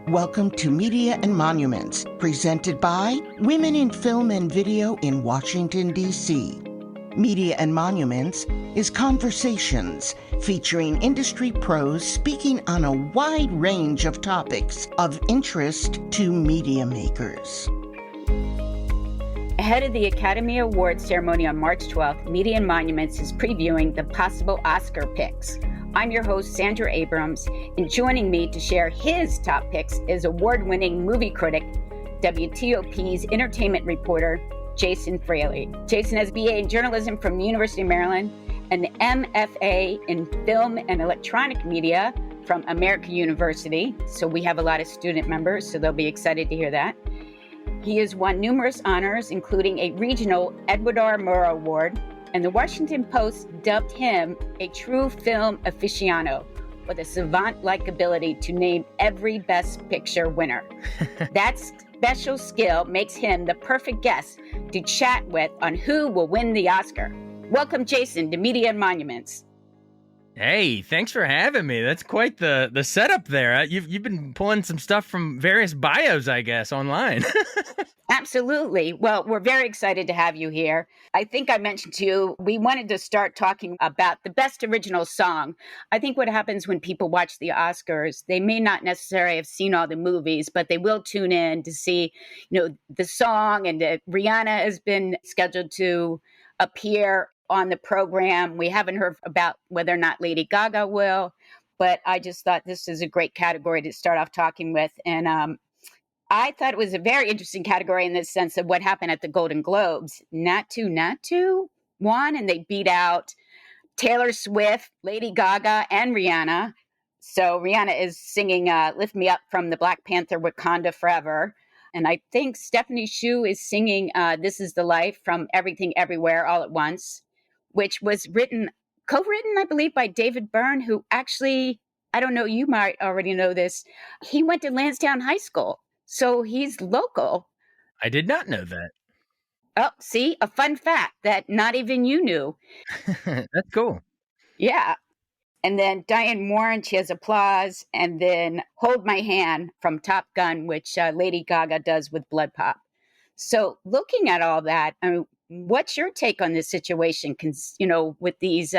Welcome to Media and Monuments, presented by Women in Film and Video in Washington, D.C. Media and Monuments is conversations featuring industry pros speaking on a wide range of topics of interest to media makers. Ahead of the Academy Awards ceremony on March 12th, Media and Monuments is previewing the possible Oscar picks. I'm your host, Sandra Abrams, and joining me to share his top picks is award-winning movie critic, WTOP's entertainment reporter, Jason Fraley. Jason has a BA in journalism from the University of Maryland, an MFA in film and electronic media from American University. So we have a lot of student members, so they'll be excited to hear that. He has won numerous honors, including a regional Edward R. Murrow Award, and the Washington Post dubbed him a true film aficionado with a savant-like ability to name every Best Picture winner. That special skill makes him the perfect guest to chat with on who will win the Oscar. Welcome, Jason, to Media and Monuments. Hey, thanks for having me. That's quite the setup there. You've been pulling some stuff from various bios, I guess, online. Absolutely. Well, we're very excited to have you here. I think I mentioned to you, we wanted to start talking about the best original song. I think what happens when people watch the Oscars, they may not necessarily have seen all the movies, but they will tune in to see, the song. And Rihanna has been scheduled to appear on the program. We haven't heard about whether or not Lady Gaga will, but I just thought this is a great category to start off talking with. And I thought it was a very interesting category in the sense of what happened at the Golden Globes. Natu won, and they beat out Taylor Swift, Lady Gaga, and Rihanna. So Rihanna is singing Lift Me Up from the Black Panther Wakanda Forever. And I think Stephanie Hsu is singing This Is the Life from Everything Everywhere All at Once, which was co-written, I believe, by David Byrne, who actually, I don't know, you might already know this. He went to Lansdowne High School. So he's local. I did not know that. Oh, see, a fun fact that not even you knew. That's cool. Yeah. And then Diane Warren, she has Applause, and then Hold My Hand from Top Gun, which Lady Gaga does with Blood Pop. So looking at all that, what's your take on this situation, with these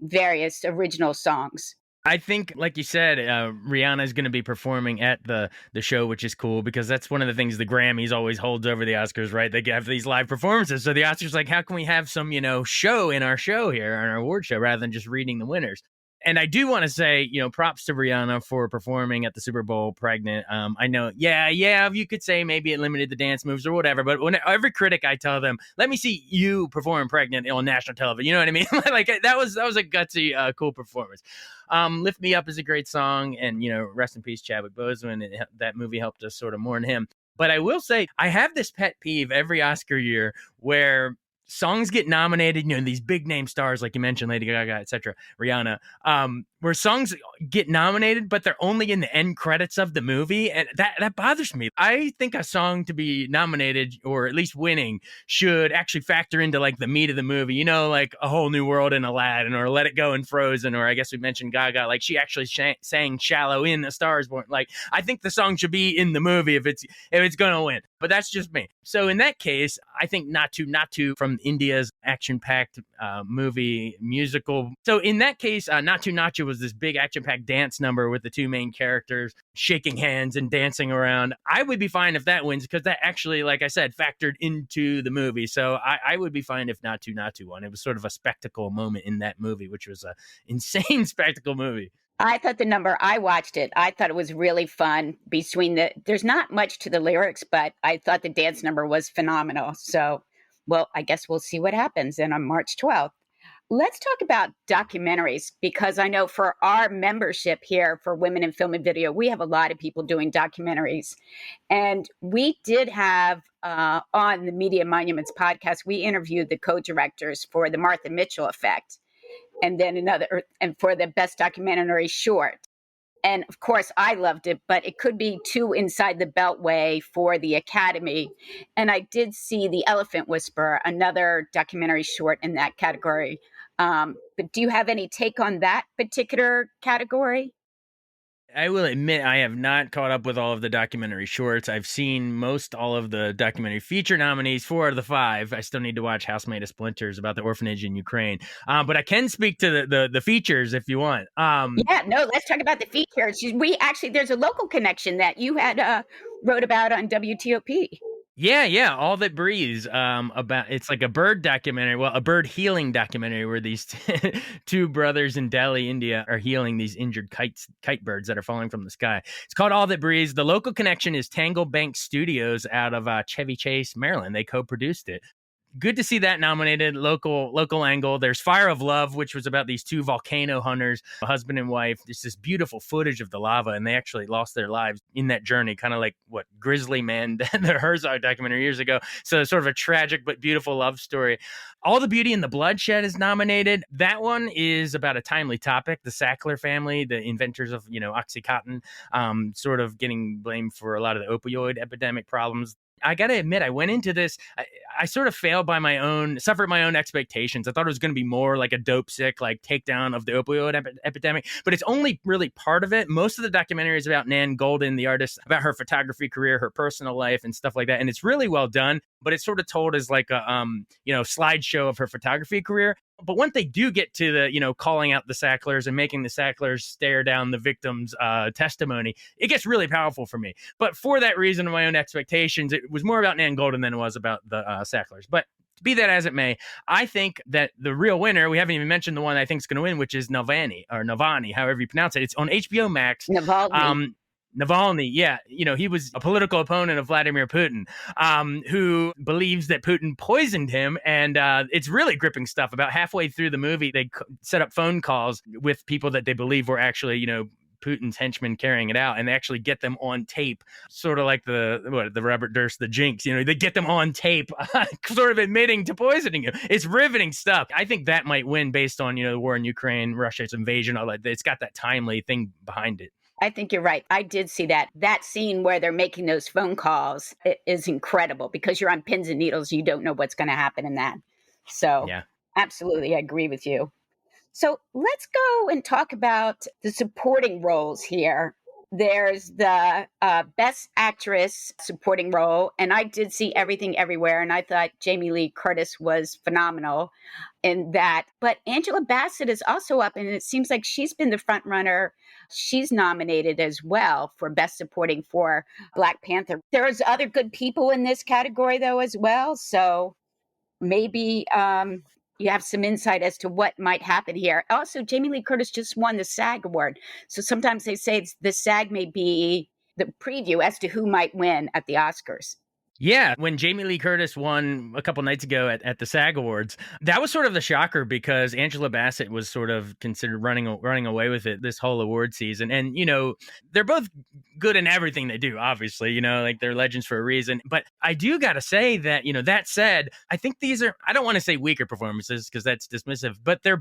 various original songs? I think, like you said, Rihanna is going to be performing at the show, which is cool because that's one of the things the Grammys always holds over the Oscars, right? They have these live performances. So the Oscars like, how can we have some, show in our show here, on our award show, rather than just reading the winners? And I do want to say, props to Rihanna for performing at the Super Bowl pregnant. I know, you could say maybe it limited the dance moves or whatever, but when every critic I tell them, let me see you perform pregnant on national television. You know what I mean? Like that was a gutsy, cool performance. Lift Me Up is a great song, and rest in peace, Chadwick Boseman. That movie helped us sort of mourn him. But I will say, I have this pet peeve every Oscar year where songs get nominated, these big name stars, like you mentioned, Lady Gaga, etc., Rihanna, where songs get nominated, but they're only in the end credits of the movie. And that bothers me. I think a song to be nominated, or at least winning, should actually factor into like the meat of the movie, like A Whole New World in Aladdin, or Let It Go in Frozen, or I guess we mentioned Gaga, like she actually sang Shallow in A Star Is Born. Like, I think the song should be in the movie if it's gonna win. But that's just me. So in that case, I think Natu from India's action-packed movie musical. So in that case, Natu was this big action-packed dance number with the two main characters shaking hands and dancing around. I would be fine if that wins, because that actually, like I said, factored into the movie. So I would be fine if Natu won. It was sort of a spectacle moment in that movie, which was an insane spectacle movie. I thought I watched it. I thought it was really fun. There's not much to the lyrics, but I thought the dance number was phenomenal. So, well, I guess we'll see what happens then on March 12th. Let's talk about documentaries, because I know for our membership here for Women in Film and Video, we have a lot of people doing documentaries. And we did have on the Media Monuments podcast, we interviewed the co-directors for the Martha Mitchell Effect, and then and for the best documentary short. And of course, I loved it, but it could be too inside the beltway for the Academy. And I did see The Elephant Whisperer, another documentary short in that category. But do you have any take on that particular category? I will admit I have not caught up with all of the documentary shorts. I've seen most all of the documentary feature nominees, 4 of the 5. I still need to watch House Made of Splinters about the orphanage in Ukraine. But I can speak to the features if you want. Yeah, no, let's talk about the features. We actually, there's a local connection that you had wrote about on WTOP. Yeah, All That Breathes. About it's like a bird documentary, well, a bird healing documentary where these two brothers in Delhi, India, are healing these injured kite birds that are falling from the sky. It's called All That Breathes. The local connection is Tangle Bank Studios out of Chevy Chase, Maryland. They co-produced it. Good to see that nominated. Local angle. There's Fire of Love, which was about these two volcano hunters, a husband and wife. There's this beautiful footage of the lava, and they actually lost their lives in that journey, kind of like what Grizzly Man, the Herzog documentary years ago. So sort of a tragic but beautiful love story. All the Beauty and the Bloodshed is nominated. That one is about a timely topic. The Sackler family, the inventors of OxyContin, sort of getting blamed for a lot of the opioid epidemic problems. I got to admit, I went into this, I sort of suffered my own expectations. I thought it was going to be more like a dope sick, like takedown of the opioid epidemic, but it's only really part of it. Most of the documentary is about Nan Goldin, the artist, about her photography career, her personal life and stuff like that. And it's really well done, but it's sort of told as like a, slideshow of her photography career. But once they do get to the, calling out the Sacklers and making the Sacklers stare down the victim's testimony, it gets really powerful for me. But for that reason, of my own expectations, it was more about Nan Goldin than it was about the Sacklers. But be that as it may, I think that the real winner, we haven't even mentioned the one I think is going to win, which is Navalny, however you pronounce it. It's on HBO Max. Navalny, yeah. He was a political opponent of Vladimir Putin, who believes that Putin poisoned him. And it's really gripping stuff. About halfway through the movie, they set up phone calls with people that they believe were actually, Putin's henchmen carrying it out, and they actually get them on tape, sort of like the Robert Durst, the Jinx, they get them on tape, sort of admitting to poisoning him. It's riveting stuff. I think that might win based on, the war in Ukraine, Russia's invasion, all that. It's got that timely thing behind it. I think you're right. I did see that. That scene where they're making those phone calls is incredible because you're on pins and needles. You don't know what's going to happen in that. So, yeah, absolutely. I agree with you. So let's go and talk about the supporting roles here. There's the Best Actress supporting role, and I did see Everything Everywhere, and I thought Jamie Lee Curtis was phenomenal in that. But Angela Bassett is also up, and it seems like she's been the front runner. She's nominated as well for Best Supporting for Black Panther. There's other good people in this category, though, as well. So maybe you have some insight as to what might happen here. Also, Jamie Lee Curtis just won the SAG award. So sometimes they say the SAG may be the preview as to who might win at the Oscars. Yeah, when Jamie Lee Curtis won a couple nights ago at the SAG Awards, that was sort of the shocker because Angela Bassett was sort of considered running away with it this whole award season. And, they're both good in everything they do, obviously, like they're legends for a reason. But I do got to say that, that said, I think these are, I don't want to say weaker performances because that's dismissive, but they're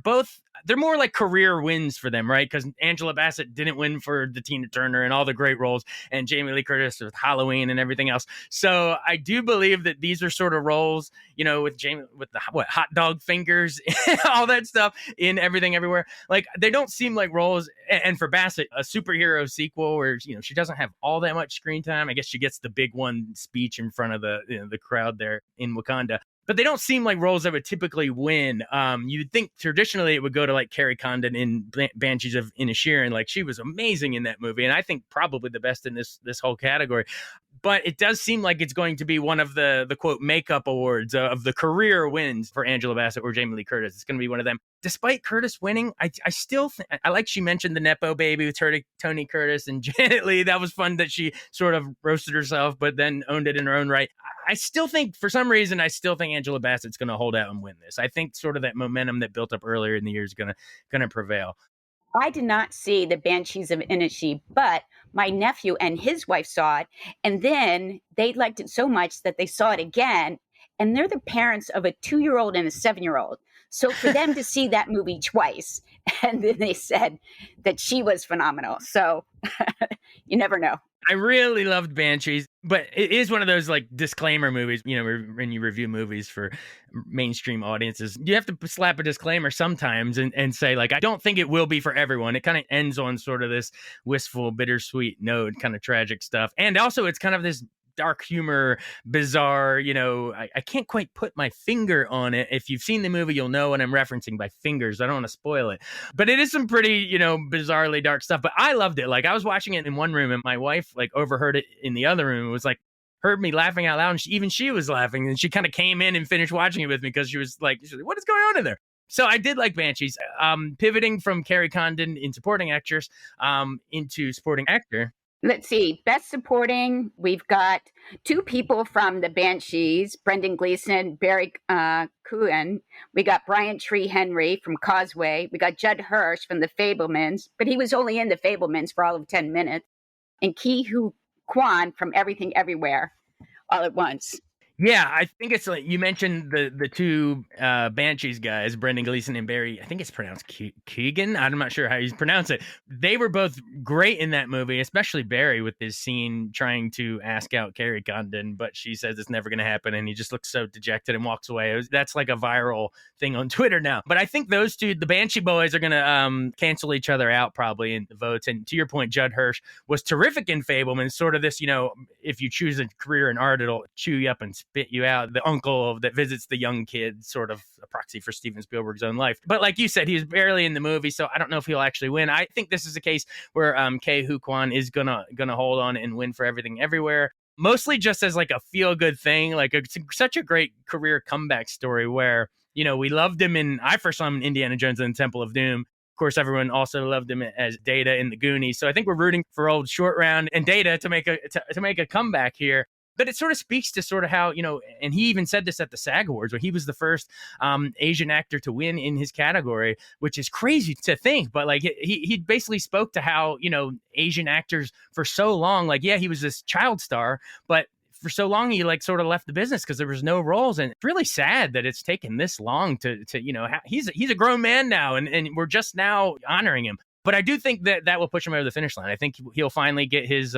more like career wins for them, right? Because Angela Bassett didn't win for the Tina Turner and all the great roles, and Jamie Lee Curtis with Halloween and everything else. So I do believe that these are sort of roles, with Jamie, with the hot dog fingers, all that stuff in Everything Everywhere. Like they don't seem like roles. And for Bassett, a superhero sequel where she doesn't have all that much screen time. I guess she gets the big one speech in front of the crowd there in Wakanda. But they don't seem like roles that would typically win. You'd think traditionally it would go to like Carrie Condon in Banshees of Inisherin. Like she was amazing in that movie, and I think probably the best in this whole category. But it does seem like it's going to be one of the quote makeup awards of the career wins for Angela Bassett or Jamie Lee Curtis. It's going to be one of them. Despite Curtis winning, I still I like she mentioned the Nepo baby with Tony Curtis and Janet Leigh. That was fun that she sort of roasted herself, but then owned it in her own right. I still think, for some reason, Angela Bassett's going to hold out and win this. I think sort of that momentum that built up earlier in the year is going to prevail. I did not see the Banshees of Inisherin, but my nephew and his wife saw it, and then they liked it so much that they saw it again, and they're the parents of a 2-year-old and a 7-year-old. So for them to see that movie twice, and then they said that she was phenomenal. So you never know. I really loved Banshees. But it is one of those like disclaimer movies, when you review movies for mainstream audiences, you have to slap a disclaimer sometimes and say, like, I don't think it will be for everyone. It kind of ends on sort of this wistful, bittersweet note, kind of tragic stuff. And also it's kind of this dark humor, bizarre, I can't quite put my finger on it. If you've seen the movie, you'll know what I'm referencing by fingers. I don't want to spoil it, but it is some pretty, bizarrely dark stuff. But I loved it. Like, I was watching it in one room and my wife like overheard it in the other room. It was like, heard me laughing out loud, and even she was laughing, and she kind of came in and finished watching it with me because she was like, what is going on in there? So I did like Banshees. Pivoting from Carrie Condon in supporting actress into supporting actor. Let's see. Best supporting, we've got two people from the Banshees, Brendan Gleeson, Barry Cohen. We got Brian Tree Henry from Causeway. We got Judd Hirsch from The Fabelmans, but he was only in The Fabelmans for all of 10 minutes. And Ki Hu Kwan from Everything Everywhere all at once. Yeah, I think it's like you mentioned the two Banshees guys, Brendan Gleeson and Barry. I think it's pronounced Keegan. I'm not sure how you pronounce it. They were both great in that movie, especially Barry with his scene trying to ask out Carrie Condon, but she says it's never going to happen, and he just looks so dejected and walks away. That's like a viral thing on Twitter now. But I think those two, the Banshee boys, are going to cancel each other out probably in the votes. And to your point, Judd Hirsch was terrific in Fableman. Sort of this, if you choose a career in art, it'll chew you up and spit you out. The uncle that visits the young kid, sort of a proxy for Steven Spielberg's own life. But like you said, he was barely in the movie, so I don't know if he'll actually win. I think this is a case where Ke Huy Quan is gonna hold on and win for Everything Everywhere. Mostly just as like a feel-good thing. Like it's such a great career comeback story where, we loved him I first saw him in Indiana Jones and the Temple of Doom. Of course, everyone also loved him as Data in the Goonies. So I think we're rooting for old Short Round and Data to make a comeback here. But it sort of speaks to sort of how, and he even said this at the SAG Awards, where he was the first Asian actor to win in his category, which is crazy to think. But like he basically spoke to how, Asian actors for so long, like, yeah, he was this child star, but for so long he like sort of left the business because there was no roles. And it's really sad that it's taken this long to he's a grown man now, and we're just now honoring him. But I do think that will push him over the finish line. I think he'll finally get his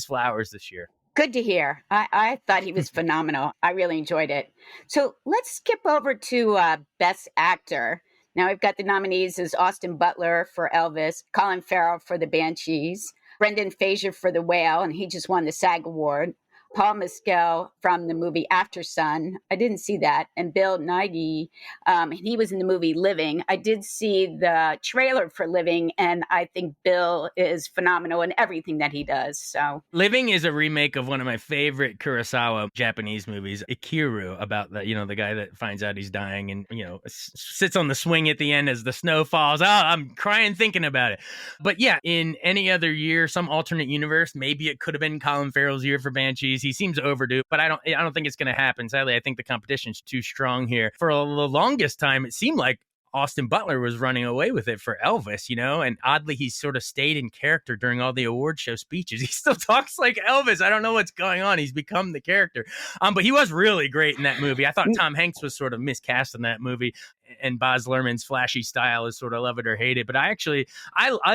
flowers this year. Good to hear. I thought he was phenomenal. I really enjoyed it. So let's skip over to Best Actor. Now we've got the nominees as Austin Butler for Elvis, Colin Farrell for The Banshees, Brendan Fraser for The Whale, and he just won the SAG Award, Paul Mescal from the movie After Sun. I didn't see that. And Bill Nighy, he was in the movie Living. I did see the trailer for Living, and I think Bill is phenomenal in everything that he does. So Living is a remake of one of my favorite Kurosawa Japanese movies, Ikiru, about the guy that finds out he's dying and, sits on the swing at the end as the snow falls. Oh, I'm crying thinking about it. But yeah, in any other year, some alternate universe, maybe it could have been Colin Farrell's year for Banshees. He seems overdue, but I don't think it's going to happen. Sadly, I think the competition's too strong here. For the longest time, it seemed like Austin Butler was running away with it for Elvis, and oddly, he's sort of stayed in character during all the award show speeches. He still talks like Elvis. I don't know what's going on. He's become the character. But he was really great in that movie. I thought Tom Hanks was sort of miscast in that movie, and Baz Luhrmann's flashy style is sort of love it or hate it. But I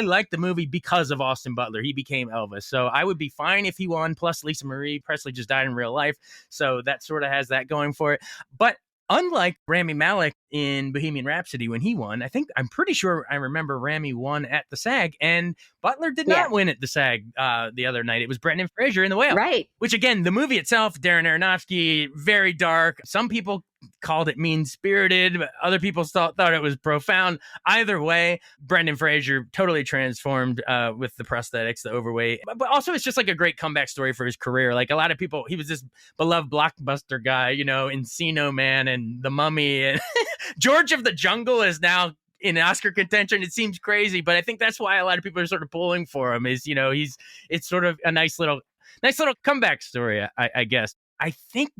like the movie because of Austin Butler. He became Elvis. So I would be fine if he won. Plus, Lisa Marie Presley just died in real life. So that sort of has that going for it. But unlike Rami Malek in Bohemian Rhapsody when he won, I'm pretty sure I remember Rami won at the SAG, and Butler did not win at the SAG the other night. It was Brendan Fraser in The Whale. Right. Which, again, the movie itself, Darren Aronofsky, very dark. Some people called it mean-spirited, but other people thought it was profound. Either way, Brendan Fraser totally transformed with the prosthetics, the overweight. But also, it's just like a great comeback story for his career. Like a lot of people, he was this beloved blockbuster guy, Encino Man and The Mummy. And George of the Jungle is now in Oscar contention. It seems crazy, but I think that's why a lot of people are sort of pulling for him. It's sort of a nice little comeback story, I guess. I think,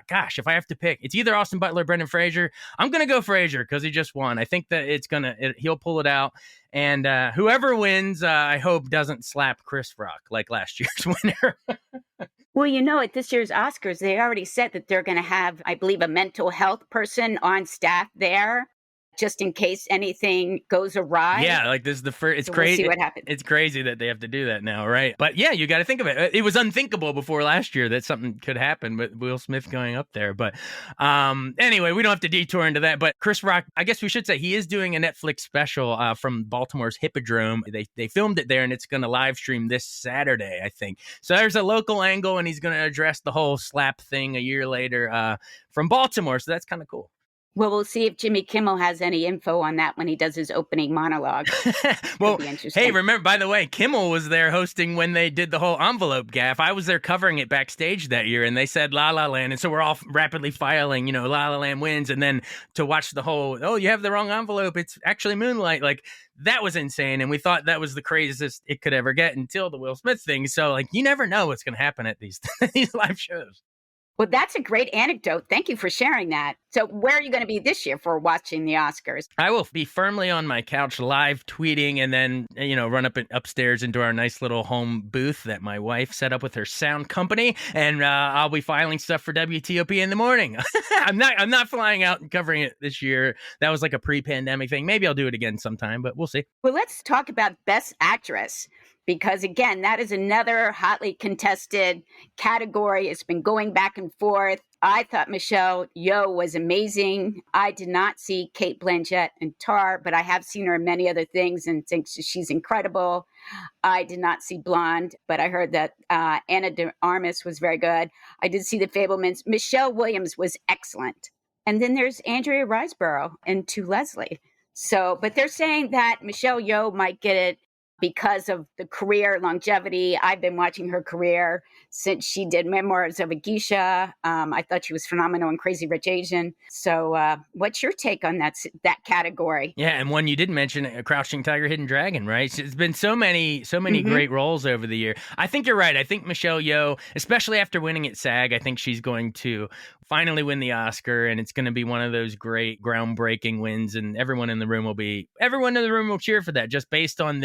gosh, if I have to pick, it's either Austin Butler or Brendan Fraser. I'm going to go Fraser because he just won. I think that he'll pull it out. And whoever wins, I hope doesn't slap Chris Rock like last year's winner. Well, at this year's Oscars, they already said that they're going to have, I believe, a mental health person on staff there just in case anything goes awry. Yeah, like this is the first. It's So we'll crazy. see what happens. It's crazy that they have to do that now, right? But yeah, you got to think of it. It was unthinkable before last year that something could happen with Will Smith going up there. But anyway, we don't have to detour into that. But Chris Rock, I guess we should say he is doing a Netflix special from Baltimore's Hippodrome. They filmed it there, and it's going to live stream this Saturday, I think. So there's a local angle, and he's going to address the whole slap thing a year later from Baltimore. So that's kind of cool. Well, we'll see if Jimmy Kimmel has any info on that when he does his opening monologue. Well, hey, remember, by the way, Kimmel was there hosting when they did the whole envelope gaffe. I was there covering it backstage that year, and they said La La Land. And so we're all rapidly filing, La La Land wins. And then to watch the whole, oh, you have the wrong envelope. It's actually Moonlight. Like, that was insane. And we thought that was the craziest it could ever get until the Will Smith thing. So, like, you never know what's going to happen at these live shows. Well, that's a great anecdote. Thank you for sharing that. So where are you going to be this year for watching the Oscars? I will be firmly on my couch live tweeting and then, run upstairs into our nice little home booth that my wife set up with her sound company. And I'll be filing stuff for WTOP in the morning. I'm not flying out and covering it this year. That was like a pre-pandemic thing. Maybe I'll do it again sometime, but we'll see. Well, let's talk about Best Actress. Because again, that is another hotly contested category. It's been going back and forth. I thought Michelle Yeoh was amazing. I did not see Cate Blanchett in Tar, but I have seen her in many other things and think she's incredible. I did not see Blonde, but I heard that Anna de Armas was very good. I did see The Fabelmans. Michelle Williams was excellent. And then there's Andrea Riseborough and To Leslie. So, but they're saying that Michelle Yeoh might get it because of the career longevity. I've been watching her career since she did Memoirs of a Geisha. I thought she was phenomenal in Crazy Rich Asian. So what's your take on that category? Yeah, and one you didn't mention, Crouching Tiger, Hidden Dragon, right? It's been so many great roles over the year. I think you're right. I think Michelle Yeoh, especially after winning at SAG, I think she's going to finally win the Oscar, and it's going to be one of those great groundbreaking wins, and everyone in the room will cheer for that, just based on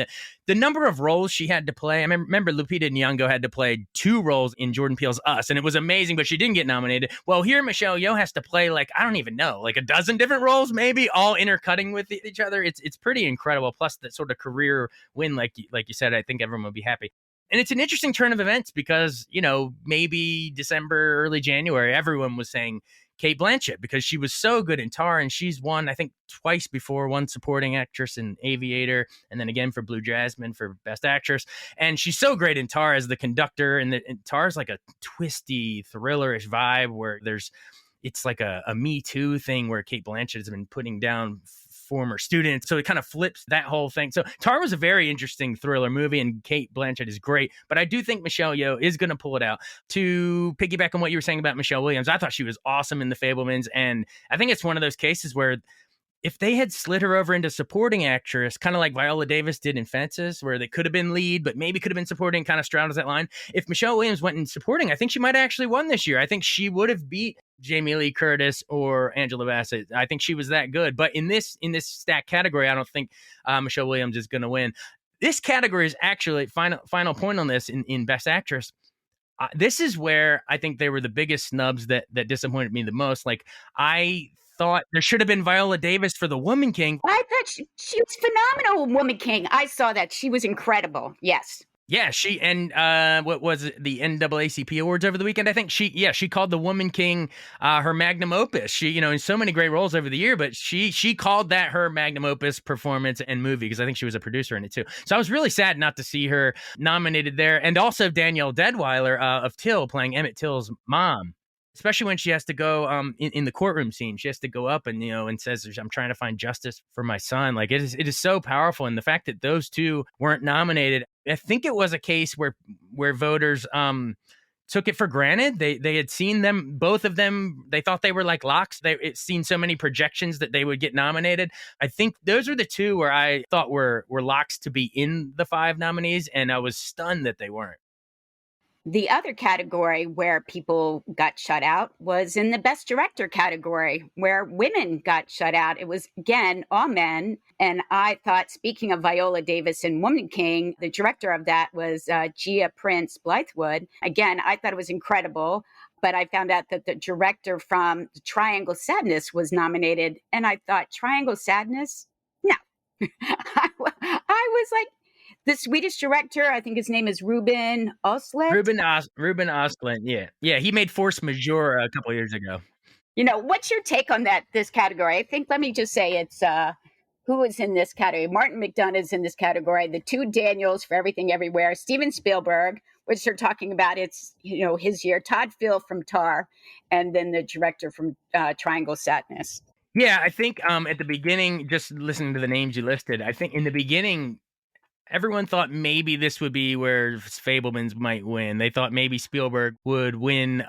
the number of roles she had to play. I remember Lupita Nyong'o had to play 2 roles in Jordan Peele's Us, and it was amazing, but she didn't get nominated. Well, here Michelle Yeoh has to play I don't even know, a dozen different roles, maybe, all intercutting with each other. It's pretty incredible. Plus that sort of career win, like you said, I think everyone will be happy. And it's an interesting turn of events because, maybe December, early January, everyone was saying Cate Blanchett because she was so good in Tar, and she's won, I think, twice before, one supporting actress in Aviator, and then again for Blue Jasmine for Best Actress. And she's so great in Tar as the conductor, and Tar's like a twisty, thrillerish vibe where it's like a Me Too thing where Cate Blanchett has been putting down former students. So it kind of flips that whole thing. So Tar was a very interesting thriller movie, and Cate Blanchett is great. But I do think Michelle Yeoh is going to pull it out. To piggyback on what you were saying about Michelle Williams, I thought she was awesome in The Fabelmans. And I think it's one of those cases where if they had slid her over into supporting actress, kind of like Viola Davis did in Fences, where they could have been lead, but maybe could have been supporting, kind of straddles that line. If Michelle Williams went in supporting, I think she might have actually won this year. I think she would have beat Jamie Lee Curtis or Angela Bassett. I think she was that good. But in this stack category, I don't think Michelle Williams is going to win. This category is actually, final point on this, in Best Actress, this is where I think they were the biggest snubs that disappointed me the most. I thought there should have been Viola Davis for The Woman King. I thought she was phenomenal in Woman King. I saw that. She was incredible. Yes. Yeah, she, and what was it, the NAACP Awards over the weekend? I think she called The Woman King her magnum opus. She, in so many great roles over the year, but she called that her magnum opus performance and movie, because I think she was a producer in it too. So I was really sad not to see her nominated there. And also Danielle Deadwyler of Till, playing Emmett Till's mom. Especially when she has to go in the courtroom scene, she has to go up and and says, "I'm trying to find justice for my son." Like, it is so powerful, and the fact that those two weren't nominated, I think it was a case where voters took it for granted. They had seen them, both of them. They thought they were like locks. They had seen so many projections that they would get nominated. I think those were the two where I thought were locks to be in the 5 nominees, and I was stunned that they weren't. The other category where people got shut out was in the Best Director category, where women got shut out. It was, again, all men. And I thought, speaking of Viola Davis and Woman King, the director of that was Gia Prince Blythewood. Again, I thought it was incredible. but I found out that the director from Triangle Sadness was nominated. And I thought, Triangle Sadness? No. I was like, the Swedish director, I think his name is Ruben Oslet. Ruben Ostlund, yeah, he made Force Majeure a couple years ago. What's your take on this category? I think, let me just say it's, who is in this category? Martin McDonagh is in this category. The two Daniels for Everything Everywhere. Steven Spielberg, which they're talking about, it's, his year. Todd Field from Tar, and then the director from Triangle Sadness. Yeah, I think at the beginning, just listening to the names you listed, I think in the beginning, everyone thought maybe this would be where Fabelmans might win. They thought maybe Spielberg would win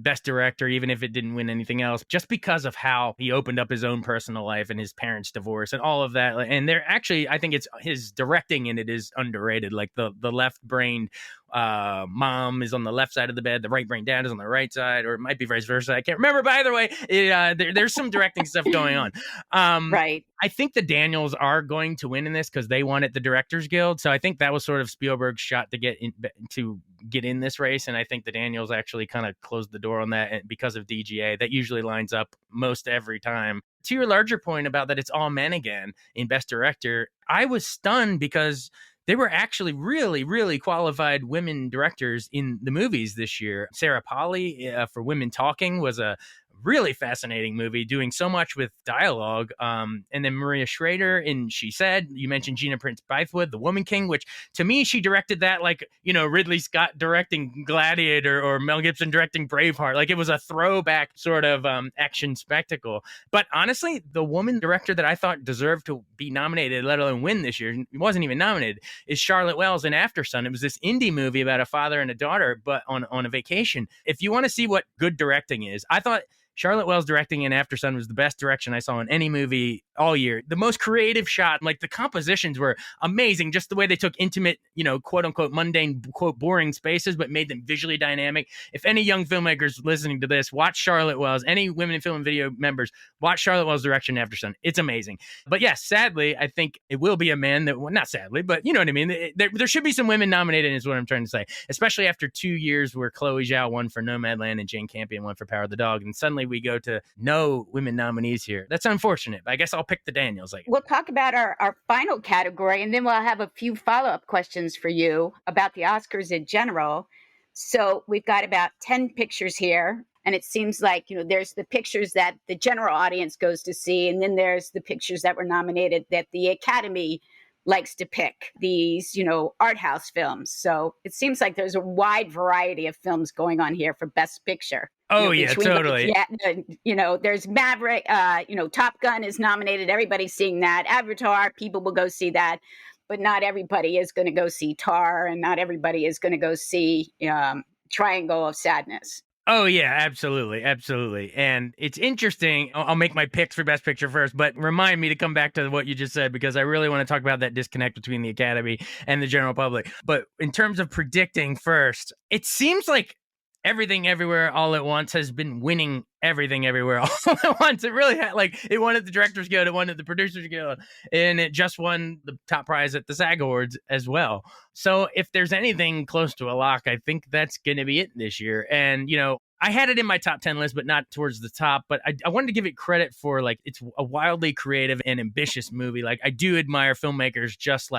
Best Director, even if it didn't win anything else, just because of how he opened up his own personal life and his parents' divorce and all of that. And they're actually, I think it's his directing in it is underrated. Like the left-brained mom is on the left side of the bed, the right-brained dad is on the right side, or it might be vice versa. I can't remember, but either way, there's some directing stuff going on. Right. I think the Daniels are going to win in this because they won at the Directors Guild. So I think that was sort of Spielberg's shot to get in this race. And I think the Daniels actually kind of closed the door on that because of DGA. That usually lines up most every time. To your larger point about that it's all men again in Best Director, I was stunned because there were actually really, really qualified women directors in the movies this year. Sarah Polley for Women Talking was a really fascinating movie, doing so much with dialogue. And then Maria Schrader in She Said. You mentioned Gina Prince Bythewood, The Woman King, which to me, she directed that like, Ridley Scott directing Gladiator or Mel Gibson directing Braveheart. Like it was a throwback sort of action spectacle. But honestly, the woman director that I thought deserved to be nominated, let alone win this year, wasn't even nominated, is Charlotte Wells in After Sun. It was this indie movie about a father and a daughter, but on a vacation. If you want to see what good directing is, I thought Charlotte Wells directing in After Sun was the best direction I saw in any movie all year. The most creative shot, like the compositions were amazing. Just the way they took intimate, quote unquote, mundane, quote, boring spaces, but made them visually dynamic. If any young filmmakers listening to this, watch Charlotte Wells. Any women in film and video members, watch Charlotte Wells' direction in After Sun. It's amazing. But yes, sadly, I think it will be a man that, well, not sadly, but you know what I mean? There should be some women nominated is what I'm trying to say, especially after 2 years where Chloe Zhao won for Nomadland and Jane Campion won for Power of the Dog. And suddenly we go to no women nominees here. That's unfortunate, but I guess I'll pick the Daniels. We'll talk about our final category, and then we'll have a few follow-up questions for you about the Oscars in general. So we've got about 10 pictures here, and it seems like, there's the pictures that the general audience goes to see, and then there's the pictures that were nominated that the Academy likes to pick, these, art house films. So it seems like there's a wide variety of films going on here for Best Picture. Oh, yeah, totally. There's Maverick, Top Gun is nominated. Everybody's seeing that. Avatar, people will go see that. But not everybody is going to go see Tar, and not everybody is going to go see Triangle of Sadness. Oh, yeah, absolutely. Absolutely. And it's interesting. I'll make my picks for Best Picture first, but remind me to come back to what you just said, because I really want to talk about that disconnect between the Academy and the general public. But in terms of predicting first, it seems like Everything Everywhere All at Once has been winning Everything Everywhere All at Once. It really had, it won at the Directors Guild, it won at the Producers Guild, and it just won the top prize at the SAG Awards as well. So if there's anything close to a lock, I think that's going to be it this year. And, I had it in my top 10 list, but not towards the top. But I wanted to give it credit for, it's a wildly creative and ambitious movie. I do admire filmmakers just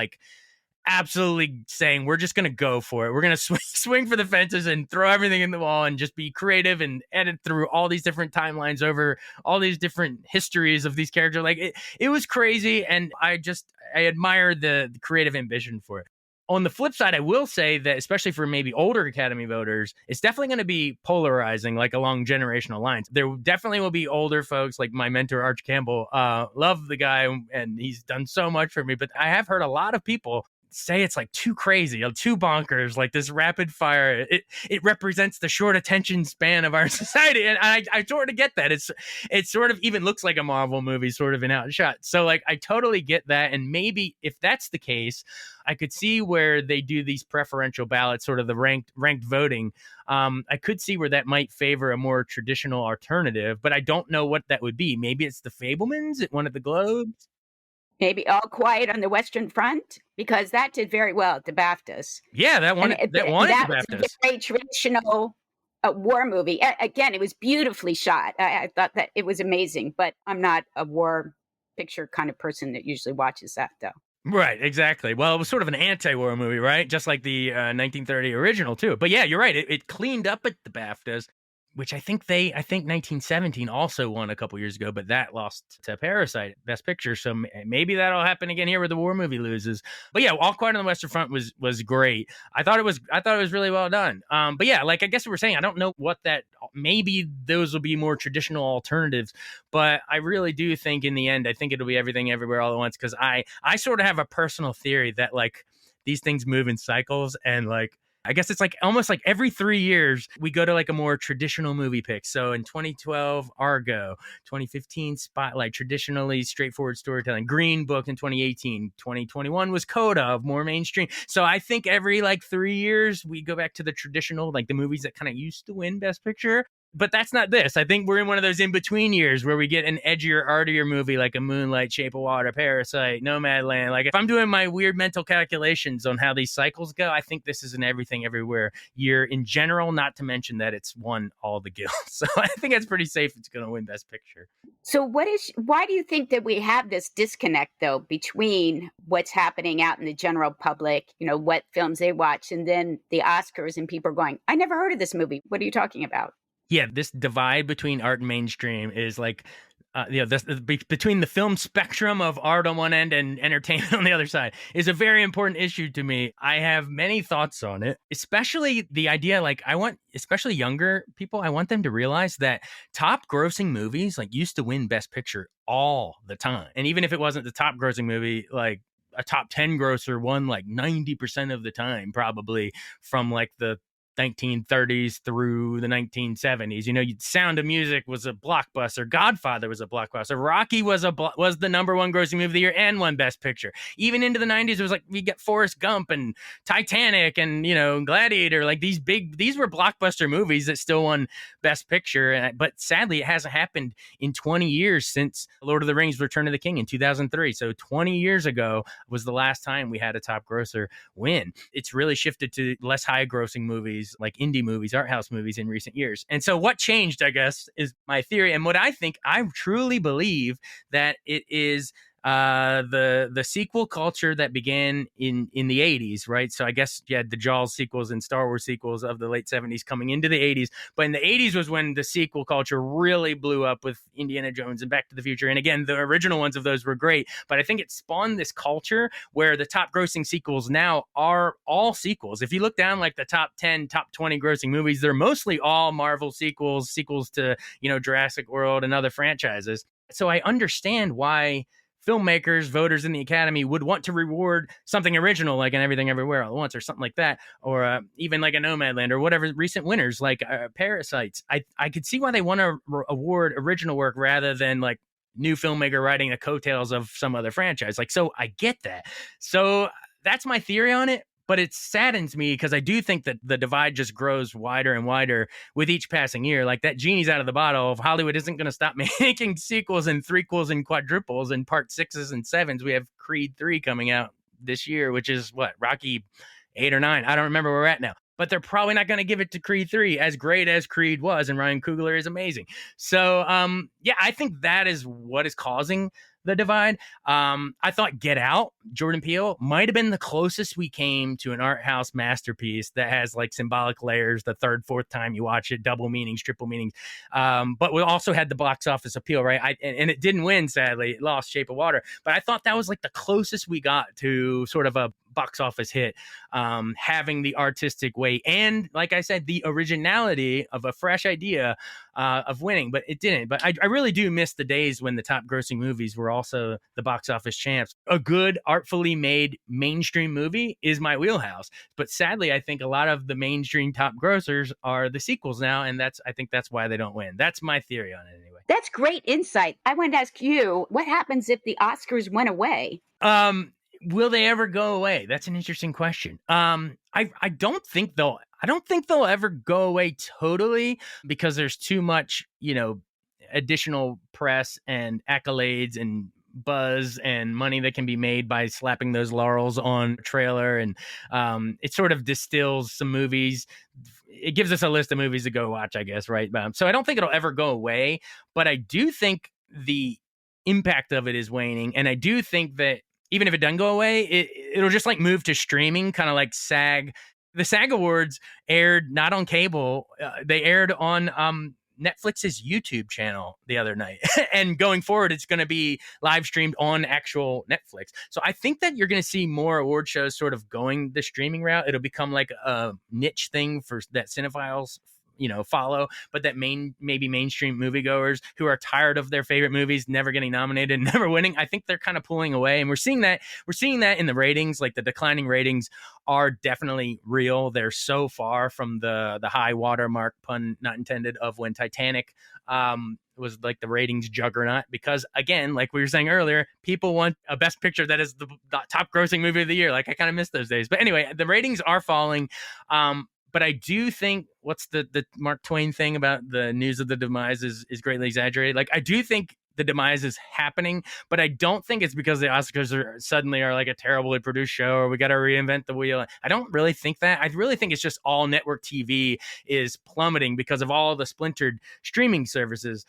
absolutely saying, we're just going to go for it. We're going to swing for the fences and throw everything in the wall and just be creative and edit through all these different timelines over all these different histories of these characters. It was crazy. And I admire the creative ambition for it. On the flip side, I will say that, especially for maybe older Academy voters, it's definitely going to be polarizing, along generational lines. There definitely will be older folks like my mentor, Arch Campbell. Love the guy, and he's done so much for me. But I have heard a lot of people say it's too crazy, too bonkers, this rapid fire. It represents the short attention span of our society, and I sort of get that. It sort of even looks like a Marvel movie, sort of an outshot. So I totally get that, and maybe if that's the case, I could see where they do these preferential ballots, sort of the ranked voting. I could see where that might favor a more traditional alternative, but I don't know what that would be. Maybe it's the Fabelmans at one of the Globes. Maybe All Quiet on the Western Front, because that did very well at the BAFTAs. Yeah, that won at the BAFTAs. Was very traditional a war movie. Again, it was beautifully shot. I thought that it was amazing, but I'm not a war picture kind of person that usually watches that, though. Right, exactly. Well, it was sort of an anti-war movie, right? Just like the 1930 original too. But yeah, you're right. It cleaned up at the BAFTAs, which I think 1917 also won a couple years ago, but that lost to Parasite, Best Picture. So maybe that'll happen again here where the war movie loses. But yeah, All Quiet on the Western Front was great. I thought it was really well done. But yeah, like I guess we were saying, I don't know what that. Maybe those will be more traditional alternatives, but I really do think in the end, I think it'll be Everything Everywhere All at Once, because I sort of have a personal theory that like these things move in cycles, and like I guess it's like almost like every 3 years we go to like a more traditional movie pick. So in 2012, Argo, 2015, Spotlight, traditionally straightforward storytelling. Green Book in 2018, 2021 was Coda, of more mainstream. So I think every like 3 years we go back to the traditional, like the movies that kind of used to win Best Picture. But that's not this. I think we're in one of those in-between years where we get an edgier, artier movie like a Moonlight, Shape of Water, Parasite, Nomadland. Like if I'm doing my weird mental calculations on how these cycles go, I think this is an Everything Everywhere year in general, not to mention that it's won all the guilds. So I think it's pretty safe it's going to win Best Picture. So why do you think that we have this disconnect though between what's happening out in the general public, what films they watch, and then the Oscars and people are going, I never heard of this movie. What are you talking about? Yeah, this divide between art and mainstream is like, between the film spectrum of art on one end and entertainment on the other side is a very important issue to me. I have many thoughts on it, especially the idea, like especially younger people, I want them to realize that top grossing movies like used to win Best Picture all the time. And even if it wasn't the top grossing movie, like a top 10 grosser won like 90% of the time, probably from like the 1930s through the 1970s. Sound of Music was a blockbuster. Godfather was a blockbuster. Rocky was the number one grossing movie of the year and won Best Picture. Even into the 90s, it was like we get Forrest Gump and Titanic and Gladiator. Like these were blockbuster movies that still won Best Picture. But sadly, it hasn't happened in 20 years since Lord of the Rings: Return of the King in 2003. So 20 years ago was the last time we had a top grosser win. It's really shifted to less high grossing movies, like indie movies, art house movies in recent years. And so what changed, I guess, is my theory. And what I truly believe that it is the sequel culture that began in the 80s, right? So I guess you had the Jaws sequels and Star Wars sequels of the late 70s coming into the 80s. But in the 80s was when the sequel culture really blew up with Indiana Jones and Back to the Future. And again, the original ones of those were great. But I think it spawned this culture where the top grossing sequels now are all sequels. If you look down like the top 10, top 20 grossing movies, they're mostly all Marvel sequels to, Jurassic World and other franchises. So I understand why filmmakers, voters in the Academy would want to reward something original like an Everything Everywhere All at Once or something like that, or even like a Nomadland or whatever recent winners like Parasites. I could see why they want to award original work rather than like new filmmaker writing the coattails of some other franchise. Like, so I get that. So that's my theory on it. But it saddens me because I do think that the divide just grows wider and wider with each passing year. Like that genie's out of the bottle. Of Hollywood isn't going to stop making sequels and threequels and quadruples and part 6s and 7s. We have Creed 3 coming out this year, which is what, Rocky 8 or 9. I don't remember where we're at now. But they're probably not going to give it to Creed 3, as great as Creed was, and Ryan Coogler is amazing. So, I think that is what is causing the divide. I thought Get Out, Jordan Peele, might have been the closest we came to an art house masterpiece that has like symbolic layers the third, fourth time you watch it, double meanings, triple meanings. But we also had the box office appeal, right? And it didn't win, sadly. It lost Shape of Water. But I thought that was like the closest we got to sort of a box office hit, having the artistic weight and, like I said, the originality of a fresh idea of winning, but it didn't. But I really do miss the days when the top grossing movies were also the box office champs. A good, artfully made mainstream movie is my wheelhouse. But sadly, I think a lot of the mainstream top grossers are the sequels now, and I think that's why they don't win. That's my theory on it anyway. That's great insight. I wanted to ask you, what happens if the Oscars went away? Will they ever go away? That's an interesting question. I don't think they'll ever go away totally, because there's too much, additional press and accolades and buzz and money that can be made by slapping those laurels on a trailer. And it sort of distills some movies it gives us a list of movies to go watch, I guess, right? So I don't think it'll ever go away, but I do think the impact of it is waning. And I do think that even if it doesn't go away, it'll just like move to streaming, kind of like SAG. The SAG Awards aired not on cable. They aired on Netflix's YouTube channel the other night. And going forward, it's going to be live streamed on actual Netflix. So I think that you're going to see more award shows sort of going the streaming route. It'll become like a niche thing for that cinephiles follow, but that maybe mainstream moviegoers who are tired of their favorite movies never getting nominated and never winning, I think they're kind of pulling away. And we're seeing that in the ratings. Like the declining ratings are definitely real. They're so far from the high watermark, pun not intended, of when Titanic was like the ratings juggernaut, because again, like we were saying earlier, people want a best picture that is the top grossing movie of the year. Like I kind of miss those days. But anyway, the ratings are falling. But I do think what's the Mark Twain thing about the news of the demise is greatly exaggerated. Like I do think the demise is happening, but I don't think it's because the Oscars are like a terribly produced show or we got to reinvent the wheel. I don't really think that. I really think it's just all network TV is plummeting because of all the splintered streaming services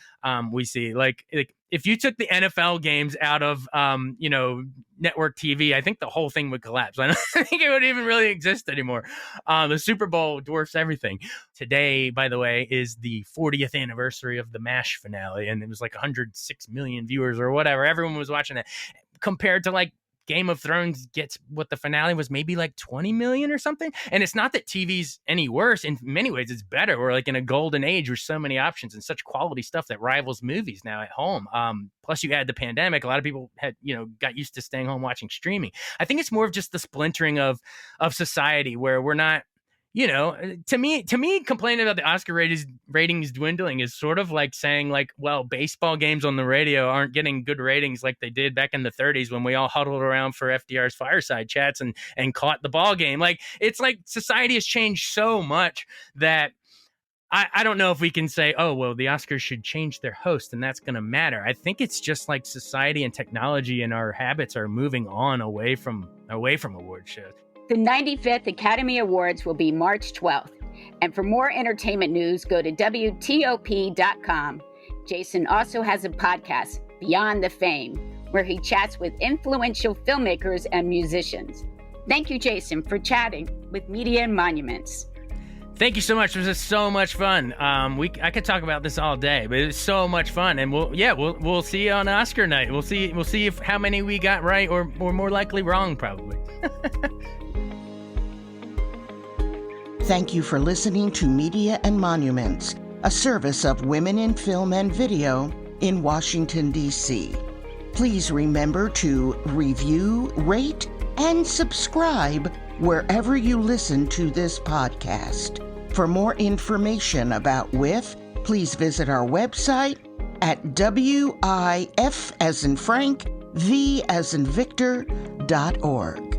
we see. Like if you took the NFL games out of network TV, I think the whole thing would collapse. I don't think it would even really exist anymore. The Super Bowl dwarfs everything. Today, by the way, is the 40th anniversary of the MASH finale, and it was like 106 million viewers or whatever. Everyone was watching it, compared to like Game of Thrones gets what the finale was, maybe like 20 million or something. And it's not that TV's any worse. In many ways, it's better. We're like in a golden age with so many options and such quality stuff that rivals movies now at home. Plus you add the pandemic. A lot of people had, got used to staying home watching streaming. I think it's more of just the splintering of society where we're not, to me, complaining about the Oscar ratings dwindling is sort of like saying like, well, baseball games on the radio aren't getting good ratings like they did back in the 30s when we all huddled around for FDR's fireside chats and caught the ball game. Like, it's like society has changed so much that I don't know if we can say, oh, well, the Oscars should change their host and that's going to matter. I think it's just like society and technology and our habits are moving on away from award shows. The 95th Academy Awards will be March 12th. And for more entertainment news, go to WTOP.com. Jason also has a podcast, Beyond the Fame, where he chats with influential filmmakers and musicians. Thank you, Jason, for chatting with Media and Monuments. Thank you so much. This was so much fun. I could talk about this all day, but it's so much fun. And we'll see you on Oscar night. We'll see if how many we got right or more likely wrong, probably. Thank you for listening to Media and Monuments, a service of Women in Film and Video in Washington, D.C. Please remember to review, rate, and subscribe wherever you listen to this podcast. For more information about WIF, please visit our website at WIF as in Frank, V as in Victor.org.